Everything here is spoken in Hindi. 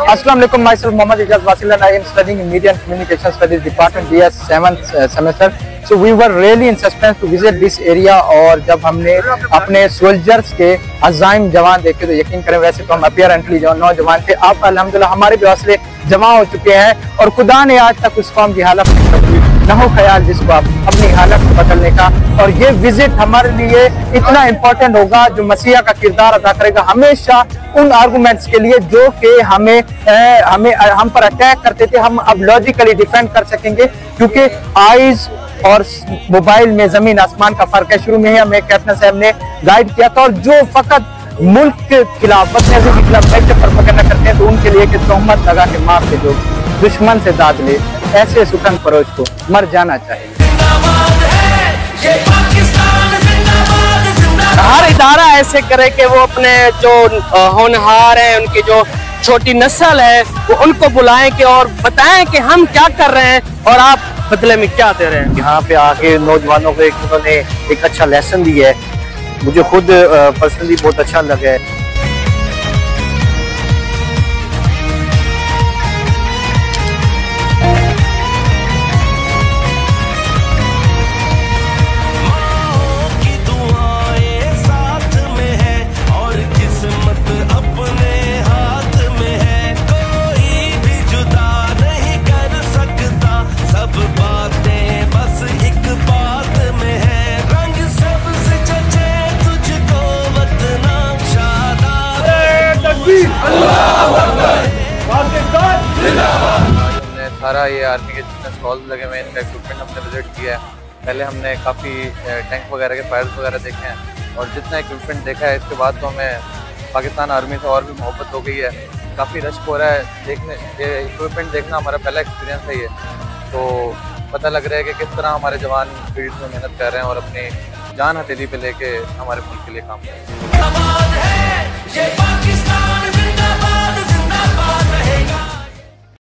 Assalamu alaikum, myself Mohammad Ijaz Wasil and I am studying in Media and Communication Studies Department BS 7th semester. So we were really in suspense to visit this area और जब हमने अपने सोल्जर्स के अज़ाइम जवान देखे तो यकीन करें वैसे तो हम अपीयरेंटली जो नौजवान थे, अब अल्हम्दुलिल्लाह हमारे भी हौसले जमा हो चुके हैं और खुदा ने आज तक उस कौम की हालत न हो ख्याल जिसको आप अपनी हालत को बदलने का। और ये विजिट हमारे लिए इतना इम्पोर्टेंट होगा जो मसीहा का किरदार अदा करेगा हमेशा उन आर्गूमेंट्स के लिए जो कि हम पर अटैक करते थे, हम अब लॉजिकली डिफेंड कर सकेंगे क्योंकि आइज और मोबाइल में जमीन आसमान का फर्क है। शुरू में ही हमें कैप्टन साहब ने गाइड किया था और जो फकत मुल्क के खिलाफ बदनज़ी के खिलाफ नेगेटिव प्रोपेगेंडा करते हैं तो उनके लिए कि तोहमत लगा के माफ के जो दुश्मन से दाद ले ऐसे सुतन फरोज को मर जाना चाहिए। हर इदारा ऐसे करे कि वो अपने जो होनहार हैं, उनकी जो छोटी नस्ल है वो उनको बुलाएं कि और बताएं कि हम क्या कर रहे हैं और आप बदले में क्या दे रहे हैं। यहाँ पे आके नौजवानों को उन्होंने एक अच्छा लेसन दिया है, मुझे खुद पर्सनली बहुत अच्छा लगा है। हमने सारा ये आर्मी के जितने स्टॉल्स लगे हुए हैं इनका इक्विपमेंट हमने विजिट किया है। पहले हमने काफ़ी टैंक वगैरह के फायर्स वगैरह देखे हैं और जितना इक्विपमेंट देखा है इसके बाद तो हमें पाकिस्तान आर्मी से और भी मोहब्बत हो गई है। काफ़ी रश हो रहा है, देखने ये इक्विपमेंट देखना हमारा पहला एक्सपीरियंस है ये, तो पता लग रहा है कि किस तरह हमारे जवान फील्ड में मेहनत कर रहे हैं और अपनी जान हथेली पे लेके हमारे मुल्क के लिए काम कर रहे हैं।